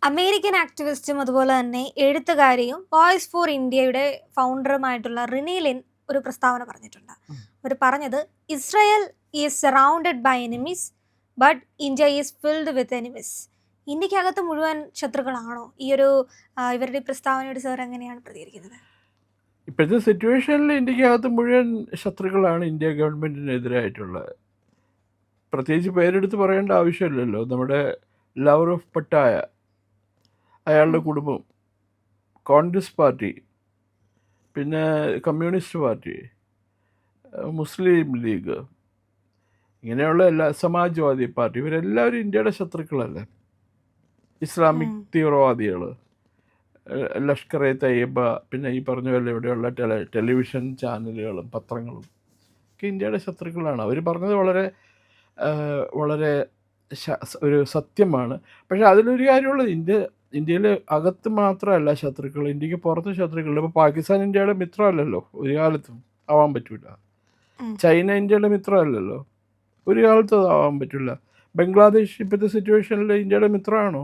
American ആക്ടിവിസ്റ്റും അതുപോലെ തന്നെ എഴുത്തുകാരിയും voice four ഇന്ത്യയുടെ ഫൗണ്ടറുമായിട്ടുള്ള റിനി ലിൻ ഒരു പ്രസ്താവന പറഞ്ഞിട്ടുണ്ട്. അവർ പറഞ്ഞത്, Israel is surrounded by enemies but India is filled with enemies. ഇന്ത്യക്കകത്ത് മുഴുവൻ ശത്രുക്കളാണോ? ഈ ഒരു ഇവരുടെ ഈ പ്രസ്താവനയോട് സാർ എങ്ങനെയാണ് പ്രതികരിക്കുന്നത്? ഇപ്പോഴത്തെ സിറ്റുവേഷനിൽ ഇന്ത്യക്കകത്ത് മുഴുവൻ ശത്രുക്കളാണ് ഇന്ത്യ ഗവൺമെൻറ്റിനെതിരായിട്ടുള്ളത്. പ്രത്യേകിച്ച് പേരെടുത്ത് പറയേണ്ട ആവശ്യമില്ലല്ലോ. നമ്മുടെ ലവർ ഓഫ് പട്ടായ, അയാളുടെ കുടുംബം, കോൺഗ്രസ് പാർട്ടി, പിന്നെ കമ്മ്യൂണിസ്റ്റ് പാർട്ടി, മുസ്ലിം ലീഗ്, ഇങ്ങനെയുള്ള എല്ലാ, സമാജ്വാദി പാർട്ടി, ഇവരെല്ലാവരും ഇന്ത്യയുടെ ശത്രുക്കളല്ലേ. ഇസ്ലാമിക് തീവ്രവാദികൾ, ലഷ്കർ എ തയ്യബ, പിന്നെ ഈ പറഞ്ഞ പോലെ ഇവിടെയുള്ള ടെലിവിഷൻ ചാനലുകളും പത്രങ്ങളും ഒക്കെ ഇന്ത്യയുടെ ശത്രുക്കളാണ്. അവർ പറഞ്ഞത് വളരെ വളരെ ഒരു സത്യമാണ്. പക്ഷേ അതിലൊരു കാര്യമുള്ളത്, ഇന്ത്യയിൽ അകത്ത് മാത്രമല്ല ശത്രുക്കൾ, ഇന്ത്യക്ക് പുറത്ത് ശത്രുക്കളുണ്ട്. ഇപ്പോൾ പാകിസ്ഥാൻ ഇന്ത്യയുടെ മിത്രമല്ലല്ലോ, ഒരു കാലത്തും ആവാൻ പറ്റില്ല. ചൈന ഇന്ത്യയുടെ മിത്രമല്ലല്ലോ, ഒരു കാലത്തും അത് ആവാൻ പറ്റില്ല. ബംഗ്ലാദേശ് ഇപ്പോഴത്തെ സിറ്റുവേഷനിൽ ഇന്ത്യയുടെ മിത്രമാണോ?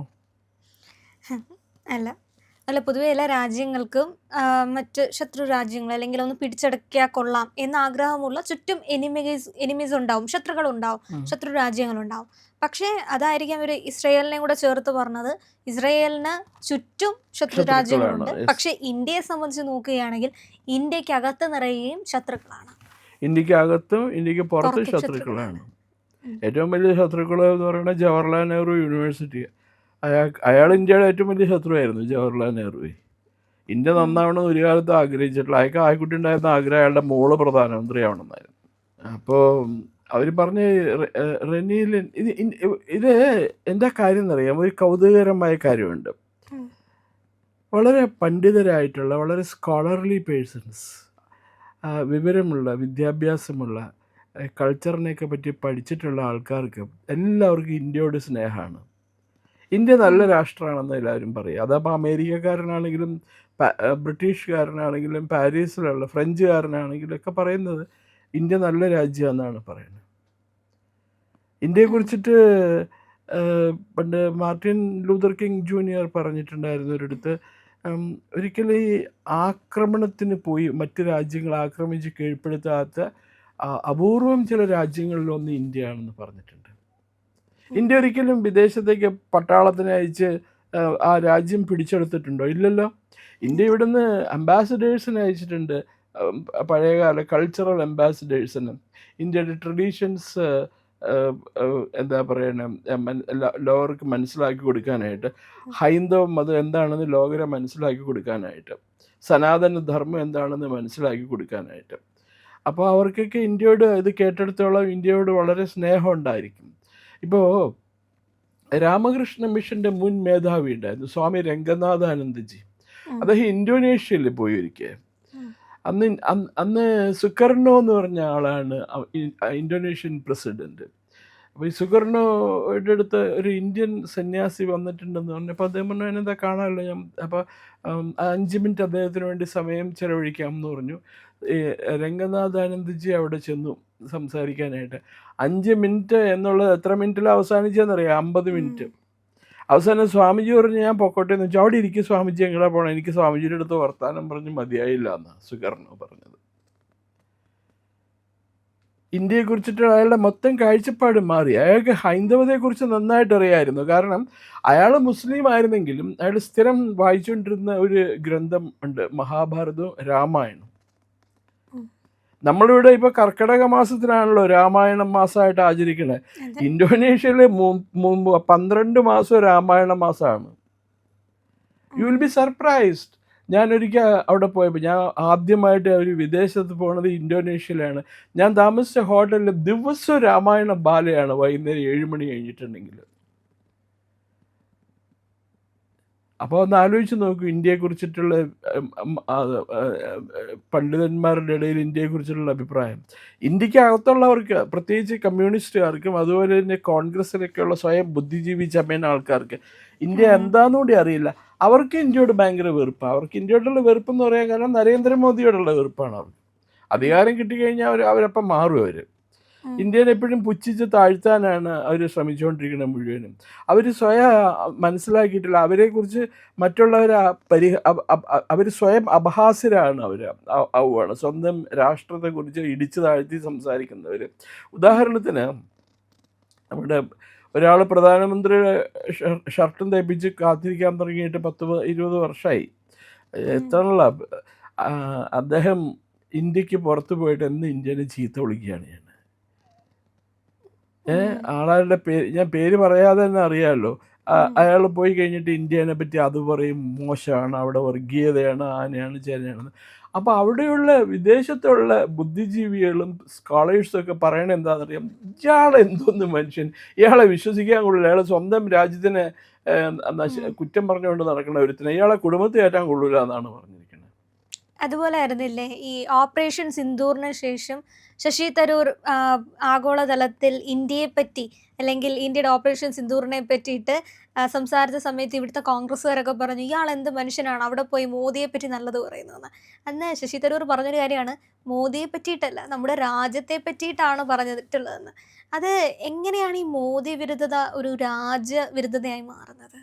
അല്ല. അല്ല, പൊതുവെ എല്ലാ രാജ്യങ്ങൾക്കും മറ്റ് ശത്രു രാജ്യങ്ങൾ അല്ലെങ്കിൽ ഒന്ന് പിടിച്ചടക്കിയാൽ കൊള്ളാം എന്ന ആഗ്രഹമുള്ള ചുറ്റും എനിമീസ് ഉണ്ടാവും, ശത്രുക്കളുണ്ടാവും, ശത്രു രാജ്യങ്ങളുണ്ടാവും. പക്ഷേ അതായിരിക്കാം ഒരു ഇസ്രയേലിനെ കൂടെ ചേർത്ത് പറഞ്ഞത്. ഇസ്രയേലിന് ചുറ്റും ശത്രു രാജ്യങ്ങളുണ്ട്, പക്ഷെ ഇന്ത്യയെ സംബന്ധിച്ച് നോക്കുകയാണെങ്കിൽ ഇന്ത്യക്കകത്ത് നിറയുകയും ശത്രുക്കളാണ്. ഇന്ത്യക്കകത്തും ഇന്ത്യക്ക് പുറത്തും ശത്രുക്കളാണ്. ഏറ്റവും വലിയ ശത്രുക്കൾ എന്ന് പറയുന്നത് ജവഹർലാൽ നെഹ്റു യൂണിവേഴ്സിറ്റി. അയാൾ ഇന്ത്യയുടെ ഏറ്റവും വലിയ ശത്രുവായിരുന്നു, ജവഹർലാൽ നെഹ്റു. ഇന്ത്യ നന്നാവണമെന്ന് ഒരു കാലത്ത് ആഗ്രഹിച്ചിട്ടില്ല. അയാൾക്ക് ആയിക്കുട്ടി ഉണ്ടായിരുന്ന ആഗ്രഹം അയാളുടെ മോള് പ്രധാനമന്ത്രി ആവണമെന്നായിരുന്നു. അപ്പോൾ അവർ പറഞ്ഞ് റെനിയിൽ ഇത് എന്താ കാര്യം എന്നറിയാം, ഒരു കൗതുകകരമായ കാര്യമുണ്ട്. വളരെ പണ്ഡിതരായിട്ടുള്ള, വളരെ സ്കോളർലി പേഴ്സൺസ്, വിവരമുള്ള, വിദ്യാഭ്യാസമുള്ള, കൾച്ചറിനെയൊക്കെ പറ്റി പഠിച്ചിട്ടുള്ള ആൾക്കാർക്ക് എല്ലാവർക്കും ഇന്ത്യയോട് സ്നേഹമാണ്. ഇന്ത്യ നല്ല രാഷ്ട്രമാണെന്ന് എല്ലാവരും പറയും. അതപ്പോൾ അമേരിക്കക്കാരനാണെങ്കിലും ബ്രിട്ടീഷുകാരനാണെങ്കിലും പാരീസിലുള്ള ഫ്രഞ്ചുകാരനാണെങ്കിലും ഒക്കെ പറയുന്നത് ഇന്ത്യ നല്ല രാജ്യമെന്നാണ് പറയുന്നത്. ഇന്ത്യയെക്കുറിച്ചിട്ട് പണ്ട് മാർട്ടിൻ ലൂതർ കിങ് ജൂനിയർ പറഞ്ഞിട്ടുണ്ടായിരുന്നു ഒരിടത്ത്, ഒരിക്കലും ഈ ആക്രമണത്തിന് പോയി മറ്റ് രാജ്യങ്ങൾ ആക്രമിച്ച് കീഴ്പ്പെടുത്താത്ത അപൂർവം ചില രാജ്യങ്ങളിലൊന്ന് ഇന്ത്യയാണെന്ന് പറഞ്ഞിട്ടുണ്ട്. ഇന്ത്യ ഒരിക്കലും വിദേശത്തേക്ക് പട്ടാളത്തിനെ അയച്ച് ആ രാജ്യം പിടിച്ചെടുത്തിട്ടുണ്ടോ? ഇല്ലല്ലോ. ഇന്ത്യ ഇവിടുന്ന് അംബാസഡേഴ്സിനെ അയച്ചിട്ടുണ്ട്, പഴയകാല കൾച്ചറൽ അംബാസഡേഴ്സിന്. ഇന്ത്യയുടെ ട്രഡീഷൻസ് എന്താ പറയണ ലോകർക്ക് മനസ്സിലാക്കി കൊടുക്കാനായിട്ട്, ഹൈന്ദവ മതം എന്താണെന്ന് ലോകരെ മനസ്സിലാക്കി കൊടുക്കാനായിട്ട്, സനാതന ധർമ്മം എന്താണെന്ന് മനസ്സിലാക്കി കൊടുക്കാനായിട്ട്. അപ്പോൾ അവർക്കൊക്കെ ഇന്ത്യയോട് ഇത് കേട്ടെടുത്തോളം ഇന്ത്യയോട് വളരെ സ്നേഹം ഉണ്ടായിരിക്കും. ഇപ്പോൾ രാമകൃഷ്ണ മിഷൻ്റെ മുൻ മേധാവി ഉണ്ടായിരുന്നു, സ്വാമി രംഗനാഥാനന്ദജി. അദ്ദേഹം ഇന്തോനേഷ്യയിൽ പോയി ഒരിക്കൽ. അന്ന് സുകർണോ എന്ന് പറഞ്ഞ ആളാണ് ഇന്തോനേഷ്യൻ പ്രസിഡന്റ്. അപ്പോൾ ഈ സുകർണോയുടെ അടുത്ത് ഒരു ഇന്ത്യൻ സന്യാസി വന്നിട്ടുണ്ടെന്ന് പറഞ്ഞപ്പോൾ അദ്ദേഹം പറഞ്ഞു, അതിനെന്താ കാണാമല്ലോ ഞാൻ. അപ്പോൾ 5 മിനിറ്റ് അദ്ദേഹത്തിന് വേണ്ടി സമയം ചെലവഴിക്കാം എന്ന് പറഞ്ഞു. രംഗനാഥാനന്ദജി അവിടെ ചെന്നു സംസാരിക്കാനായിട്ട്. 5 മിനിറ്റ് എന്നുള്ളത് എത്ര മിനിറ്റിൽ അവസാനിച്ചതെന്നറിയാം? 50 മിനിറ്റ്. അവസാനം സ്വാമിജി പറഞ്ഞു, ഞാൻ പൊക്കോട്ടെ എന്ന് വെച്ചാൽ, അവിടെ ഇരിക്കും സ്വാമിജി, എങ്ങടാ പോകണം, എനിക്ക് സ്വാമിജിയുടെ അടുത്ത് വർത്താനം പറഞ്ഞ് മതിയായില്ല എന്നാണ് സുകർണോ പറഞ്ഞത്. ഇന്ത്യയെക്കുറിച്ചിട്ട് അയാളുടെ മൊത്തം കാഴ്ചപ്പാട് മാറി. അയാൾക്ക് ഹൈന്ദവതയെക്കുറിച്ച് നന്നായിട്ട് അറിയാമായിരുന്നു. കാരണം അയാൾ മുസ്ലിം ആയിരുന്നെങ്കിലും അയാൾ സ്ഥിരം വായിച്ചുകൊണ്ടിരുന്ന ഒരു ഗ്രന്ഥം ഉണ്ട്, മഹാഭാരതവും രാമായണം. നമ്മളിവിടെ ഇപ്പോൾ കർക്കിടക മാസത്തിലാണല്ലോ രാമായണം മാസമായിട്ട് ആചരിക്കുന്നത്. ഇന്തോനേഷ്യയിൽ 12 മാസം രാമായണ മാസമാണ്. You will be surprised. ഞാനൊരിക്കൽ അവിടെ പോയപ്പോൾ, ഞാൻ ആദ്യമായിട്ട് ഒരു വിദേശത്ത് പോകുന്നത് ഇന്തോനേഷ്യയിലാണ്. ഞാൻ താമസിച്ച ഹോട്ടലിൽ ദിവസവും രാമായണ ബാലയാണ് വൈകുന്നേരം 7 മണി കഴിഞ്ഞിട്ടുണ്ടെങ്കിൽ. അപ്പോൾ ഒന്ന് ആലോചിച്ച് നോക്കൂ, ഇന്ത്യയെക്കുറിച്ചിട്ടുള്ള പണ്ഡിതന്മാരുടെ ഇടയിൽ ഇന്ത്യയെക്കുറിച്ചുള്ള അഭിപ്രായം. ഇന്ത്യക്ക് അകത്തുള്ളവർക്ക്, പ്രത്യേകിച്ച് കമ്മ്യൂണിസ്റ്റുകാർക്കും അതുപോലെ തന്നെ കോൺഗ്രസ്സിലൊക്കെയുള്ള സ്വയം ബുദ്ധിജീവി ചമയുന്ന ആൾക്കാർക്ക് ഇന്ത്യ എന്താണെന്നുകൂടി അറിയില്ല. അവർക്ക് ഇന്ത്യയോട് ഭയങ്കര വെറുപ്പാണ്. അവർക്ക് ഇന്ത്യയോടുള്ള വെറുപ്പെന്ന് പറയാൻ കാരണം നരേന്ദ്രമോദിയോടുള്ള വെറുപ്പാണ് അവർക്ക്. അധികാരം കിട്ടിക്കഴിഞ്ഞാൽ അവരപ്പം മാറും. ഇന്ത്യനെ എപ്പോഴും പുച്ഛിച്ച് താഴ്ത്താനാണ് അവർ ശ്രമിച്ചുകൊണ്ടിരിക്കുന്നത് മുഴുവനും. അവർ സ്വയം മനസ്സിലാക്കിയിട്ടില്ല. അവരെക്കുറിച്ച് മറ്റുള്ളവർ അവർ സ്വയം അപഹാസ്യരാണ്. അവർ ആവുകയാണ് സ്വന്തം രാഷ്ട്രത്തെക്കുറിച്ച് ഇടിച്ചു താഴ്ത്തി സംസാരിക്കുന്നവർ. ഉദാഹരണത്തിന് നമ്മുടെ ഒരാൾ പ്രധാനമന്ത്രിയുടെ ഷർട്ടും തയ്പ്പിച്ച് കാത്തിരിക്കാൻ തുടങ്ങിയിട്ട് 10-20 വർഷമായി. എത്രയുള്ള അദ്ദേഹം ഇന്ത്യക്ക് പുറത്ത് പോയിട്ട് എന്ന് ഇന്ത്യനെ ചീത്ത വിളിക്കുകയാണ് ഞാൻ. ആളുടെ പേര് ഞാൻ പേര് പറയാതെ തന്നെ അറിയാമല്ലോ. അയാൾ പോയി കഴിഞ്ഞിട്ട് ഇന്ത്യനെ പറ്റി അത് പറയും, മോശമാണ്, അവിടെ വർഗീയതയാണ്, ആനയാണ്, ചേനയാണെന്ന്. അപ്പോൾ അവിടെയുള്ള വിദേശത്തുള്ള ബുദ്ധിജീവികളും സ്കോളേഴ്സൊക്കെ പറയണത് എന്താണെന്നറിയാം, ഇയാൾ എന്തോന്ന് മനുഷ്യൻ, ഇയാളെ വിശ്വസിക്കാൻ കൊള്ളില്ല, അയാൾ സ്വന്തം രാജ്യത്തിനെ കുറ്റം പറഞ്ഞുകൊണ്ട് നടക്കുന്ന ഒരുത്തിനെ ഇയാളെ കുടുംബത്തിൽ കയറ്റാൻ കൊള്ളില്ല എന്നാണ് പറഞ്ഞിരിക്കുന്നത്. അതുപോലെ ആയിരുന്നില്ലേ ഈ ഓപ്പറേഷൻ സിന്ദൂറിന് ശേഷം ശശി തരൂർ ആഗോളതലത്തിൽ ഇന്ത്യയെ പറ്റി അല്ലെങ്കിൽ ഇന്ത്യയുടെ ഓപ്പറേഷൻ സിന്ദൂറിനെ പറ്റിയിട്ട് സംസാരിച്ച സമയത്ത് ഇവിടുത്തെ കോൺഗ്രസ്സുകാരൊക്കെ പറഞ്ഞു, ഇയാൾ എന്ത് മനുഷ്യനാണ് അവിടെ പോയി മോദിയെ പറ്റി നല്ലത് പറയുന്നതെന്ന്. അന്ന് ശശി തരൂർ പറഞ്ഞൊരു കാര്യമാണ്, മോദിയെ പറ്റിയിട്ടല്ല നമ്മുടെ രാജ്യത്തെ പറ്റിയിട്ടാണ് പറഞ്ഞിട്ടുള്ളതെന്ന്. അത് എങ്ങനെയാണ് ഈ മോദി വിരുദ്ധത ഒരു രാജ്യവിരുദ്ധതയായി മാറുന്നത്?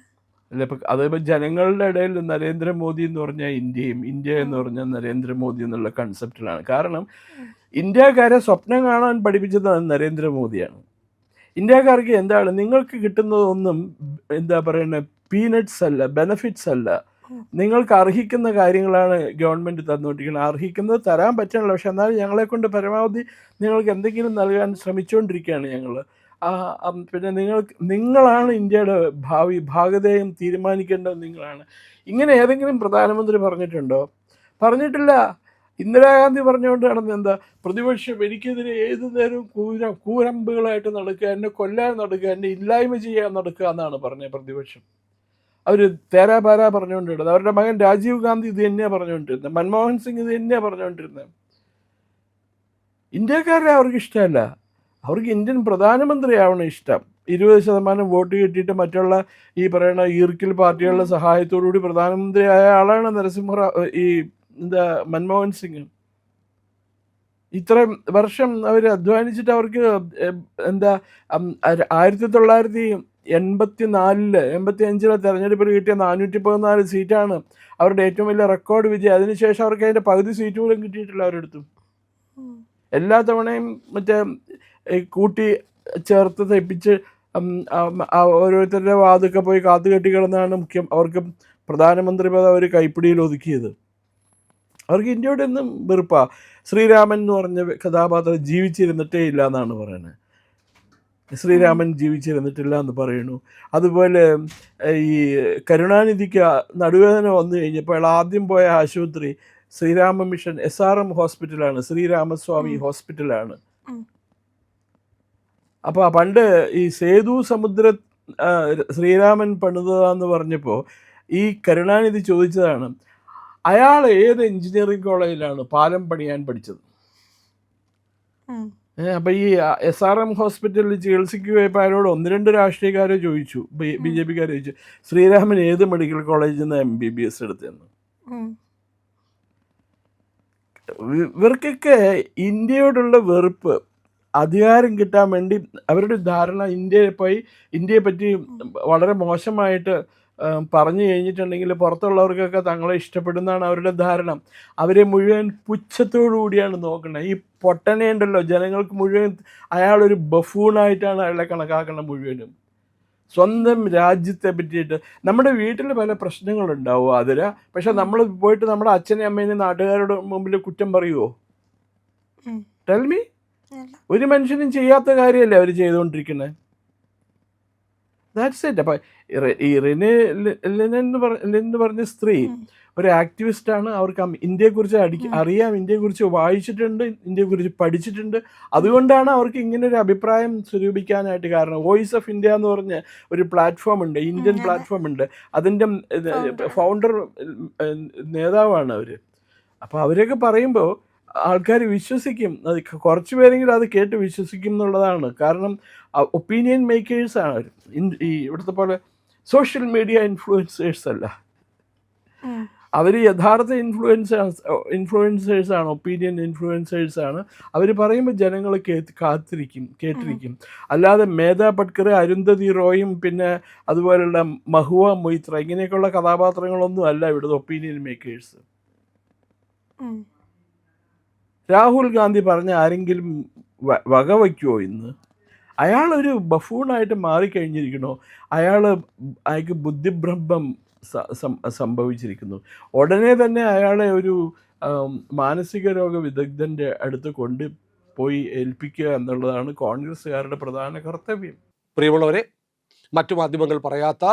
അല്ല, ഇപ്പം അതിപ്പോൾ ജനങ്ങളുടെ ഇടയിൽ നരേന്ദ്രമോദി എന്ന് പറഞ്ഞാൽ ഇന്ത്യയും, ഇന്ത്യ എന്ന് പറഞ്ഞാൽ നരേന്ദ്രമോദി എന്നുള്ള കൺസെപ്റ്റിലാണ്. കാരണം ഇന്ത്യക്കാരെ സ്വപ്നം കാണാൻ പഠിപ്പിച്ചത് നരേന്ദ്രമോദിയാണ്. ഇന്ത്യക്കാർക്ക് എന്താണ്, നിങ്ങൾക്ക് കിട്ടുന്നതൊന്നും എന്താ പറയുന്നത്, പീനട്സ് അല്ല, ബെനഫിറ്റ്സ് അല്ല, നിങ്ങൾക്ക് അർഹിക്കുന്ന കാര്യങ്ങളാണ് ഗവൺമെൻറ് തന്നുകൊണ്ടിരിക്കുന്നത്. അർഹിക്കുന്നത് തരാൻ പറ്റണല്ലോ, പക്ഷെ എന്നാലും ഞങ്ങളെക്കൊണ്ട് പരമാവധി നിങ്ങൾക്ക് എന്തെങ്കിലും നൽകാൻ ശ്രമിച്ചുകൊണ്ടിരിക്കുകയാണ് ഞങ്ങൾ. പിന്നെ നിങ്ങളാണ് ഇന്ത്യയുടെ ഭാഗധേയം തീരുമാനിക്കേണ്ടത് നിങ്ങളാണ്. ഇങ്ങനെ ഏതെങ്കിലും പ്രധാനമന്ത്രി പറഞ്ഞിട്ടുണ്ടോ? പറഞ്ഞിട്ടില്ല. ഇന്ദിരാഗാന്ധി പറഞ്ഞുകൊണ്ട് നടന്ന എന്താ, പ്രതിപക്ഷം എനിക്കെതിരെ ഏതു നേരവും കൂരമ്പുകളായിട്ട് നടക്കുക, എന്നെ കൊല്ലാൻ നടക്കുക, എന്നെ ഇല്ലായ്മ ചെയ്യാൻ നടക്കുക എന്നാണ് പറഞ്ഞത് പ്രതിപക്ഷം. അവർ തേരാപാരാ പറഞ്ഞുകൊണ്ടിരുന്നത്. അവരുടെ മകൻ രാജീവ് ഗാന്ധി ഇത് തന്നെയാണ് പറഞ്ഞുകൊണ്ടിരുന്നത്, മൻമോഹൻ സിംഗ് ഇത് തന്നെയാണ് പറഞ്ഞുകൊണ്ടിരുന്നത്. ഇന്ത്യക്കാരെ അവർക്ക് ഇഷ്ടമല്ല, അവർക്ക് ഇന്ത്യൻ പ്രധാനമന്ത്രിയാവണം ഇഷ്ടം. 20% വോട്ട് കിട്ടിയിട്ട് മറ്റുള്ള ഈ പറയുന്ന ഈർക്കിൽ പാർട്ടികളുടെ സഹായത്തോടുകൂടി പ്രധാനമന്ത്രിയായ ആളാണ് മൻമോഹൻ സിംഗ്. ഇത്രയും വർഷം അവർ അധ്വാനിച്ചിട്ട് അവർക്ക് 1985 തെരഞ്ഞെടുപ്പിൽ കിട്ടിയ 414 സീറ്റാണ് അവരുടെ ഏറ്റവും വലിയ റെക്കോർഡ് വിജയം. അതിനുശേഷം അവർക്ക് അതിൻ്റെ പകുതി സീറ്റ് പോലും കിട്ടിയിട്ടില്ല അവരെടുത്തും. എല്ലാ തവണയും മറ്റേ കൂട്ടി ചേർത്ത് തെപ്പിച്ച് ഓരോരുത്തരുടെ വാതൊക്കെ പോയി കാത്തുകെട്ടി കിടന്നാണ് അവർക്ക് പ്രധാനമന്ത്രി പദം അവർ കൈപ്പിടിയിൽ ഒതുക്കിയത്. അവർക്ക് ഇന്ത്യയോട് എന്നും വെറുപ്പാണ്. ശ്രീരാമൻ എന്ന് പറഞ്ഞ കഥാപാത്രം ജീവിച്ചിരുന്നിട്ടേ ഇല്ല എന്നാണ് പറയുന്നത്. ശ്രീരാമൻ ജീവിച്ചിരുന്നിട്ടില്ല എന്ന് പറയുന്നു. അതുപോലെ ഈ കരുണാനിധിക്ക് നടുവേദന വന്നു കഴിഞ്ഞപ്പോൾ അയാൾ ആദ്യം പോയ ആശുപത്രി ശ്രീരാമ മിഷൻ SRM ഹോസ്പിറ്റലാണ്, ശ്രീരാമസ്വാമി ഹോസ്പിറ്റലാണ്. അപ്പോൾ പണ്ട് ഈ സേതു സമുദ്ര ശ്രീരാമൻ പണിതതാന്ന് പറഞ്ഞപ്പോൾ ഈ കരുണാനിധി ചോദിച്ചതാണ്, അയാൾ ഏത് എഞ്ചിനീയറിംഗ് കോളേജിലാണ് പാലം പണിയാൻ പഠിച്ചത്? അപ്പോൾ ഈ SRM ഹോസ്പിറ്റലിൽ ചികിത്സയ്ക്ക് പോയപ്പോൾ അയാളോട് 1-2 രാഷ്ട്രീയക്കാരെ ചോദിച്ചു, BJPക്കാരെ ചോദിച്ചു, ശ്രീരാമൻ ഏത് മെഡിക്കൽ കോളേജിൽ നിന്ന് MBBS എടുത്തതെന്ന്. ഇവർക്കൊക്കെ ഇന്ത്യയോടുള്ള വെറുപ്പ് അധികാരം കിട്ടാൻ വേണ്ടി അവരുടെ ധാരണ ഇന്ത്യയെ പറ്റി വളരെ മോശമായിട്ട് പറഞ്ഞു കഴിഞ്ഞിട്ടുണ്ടെങ്കിൽ പുറത്തുള്ളവർക്കൊക്കെ തങ്ങളെ ഇഷ്ടപ്പെടുന്നതാണ് അവരുടെ ധാരണ. അവരെ മുഴുവൻ പുച്ഛത്തോടു കൂടിയാണ് നോക്കുന്നത്. ഈ പൊട്ടനെ ഉണ്ടല്ലോ, ജനങ്ങൾക്ക് മുഴുവൻ അയാളൊരു ബഫൂണായിട്ടാണ് അയാളെ കണക്കാക്കുന്നത് മുഴുവനും. സ്വന്തം രാജ്യത്തെ പറ്റിയിട്ട് നമ്മുടെ വീട്ടിൽ പല പ്രശ്നങ്ങളുണ്ടാവും അതിര, പക്ഷെ നമ്മൾ പോയിട്ട് നമ്മുടെ അച്ഛനെയും അമ്മേനെയും നാട്ടുകാരുടെ മുമ്പിൽ കുറ്റം പറയുമോ? Tell me. ഒരു മനുഷ്യനും ചെയ്യാത്ത കാര്യമല്ലേ അവർ ചെയ്തുകൊണ്ടിരിക്കുന്നത്. That's it. അപ്പം ഈ റിനെ എന്ന് പറഞ്ഞ സ്ത്രീ ഒരു ആക്ടിവിസ്റ്റാണ്. അവർക്ക് ഇന്ത്യയെക്കുറിച്ച് അറിയാം, ഇന്ത്യയെക്കുറിച്ച് വായിച്ചിട്ടുണ്ട്, ഇന്ത്യയെക്കുറിച്ച് പഠിച്ചിട്ടുണ്ട്. അതുകൊണ്ടാണ് അവർക്ക് ഇങ്ങനൊരു അഭിപ്രായം സ്വരൂപിക്കാനായിട്ട് കാരണം. വോയിസ് ഓഫ് ഇന്ത്യ എന്ന് പറഞ്ഞ ഒരു പ്ലാറ്റ്ഫോം ഉണ്ട്, ഇന്ത്യൻ പ്ലാറ്റ്ഫോം ഉണ്ട്. അതിൻ്റെ ഫൗണ്ടർ നേതാവാണ് അവർ. അപ്പോൾ അവരൊക്കെ പറയുമ്പോൾ ആൾക്കാർ വിശ്വസിക്കും, അത് കുറച്ച് പേരെങ്കിലും അത് കേട്ട് വിശ്വസിക്കും എന്നുള്ളതാണ്. കാരണം ഒപ്പീനിയൻ മേക്കേഴ്സാണ് അവർ. ഈ ഇവിടുത്തെ പോലെ സോഷ്യൽ മീഡിയ ഇൻഫ്ലുവൻസേഴ്സ് അല്ല. അവർ യഥാർത്ഥ ഇൻഫ്ലുവൻസേഴ്സാണ്, ഒപ്പീനിയൻ ഇൻഫ്ലുവൻസേഴ്സാണ്. അവർ പറയുമ്പോൾ ജനങ്ങൾ കേട്ടിരിക്കും. അല്ലാതെ മേധാ പട്കർ, അരുന്ധതി റോയും പിന്നെ അതുപോലുള്ള മഹുവ മൊയ്ത്ര ഇങ്ങനെയൊക്കെയുള്ള കഥാപാത്രങ്ങളൊന്നും അല്ല ഇവിടുത്തെ ഒപ്പീനിയൻ മേക്കേഴ്സ്. രാഹുൽ ഗാന്ധി പറഞ്ഞ ആരെങ്കിലും വകവയ്ക്കുമോ ഇന്ന്? അയാളൊരു ബഫൂണായിട്ട് മാറിക്കഴിഞ്ഞിരിക്കണോ? അയാൾക്ക് ബുദ്ധിഭ്രംഭം സംഭവിച്ചിരിക്കുന്നു. ഉടനെ തന്നെ അയാളെ ഒരു മാനസിക രോഗ വിദഗ്ധൻ്റെ അടുത്ത് കൊണ്ടുപോയി ഏൽപ്പിക്കുക എന്നുള്ളതാണ് കോൺഗ്രസ്സുകാരുടെ പ്രധാന കർത്തവ്യം. പ്രിയമുള്ളവരെ, മറ്റു മാധ്യമങ്ങൾ പറയാത്ത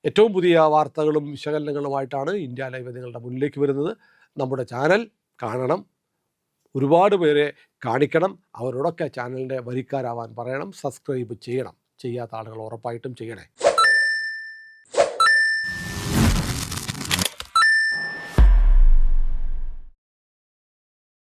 ഏറ്റവും പുതിയ വാർത്തകളും വിശകലനങ്ങളുമായിട്ടാണ് ഇന്ത്യ ലൈവ് നിങ്ങളുടെ മുന്നിലേക്ക് വരുന്നത്. നമ്മുടെ ചാനൽ കാണണം, ഒരുപാട് പേരെ കാണിക്കണം, അവരോടൊക്കെ ചാനലിൻ്റെ വരിക്കാരാവാൻ പറയണം, സബ്സ്ക്രൈബ് ചെയ്യണം. ചെയ്യാത്ത ആളുകൾ ഉറപ്പായിട്ടും ചെയ്യണേ.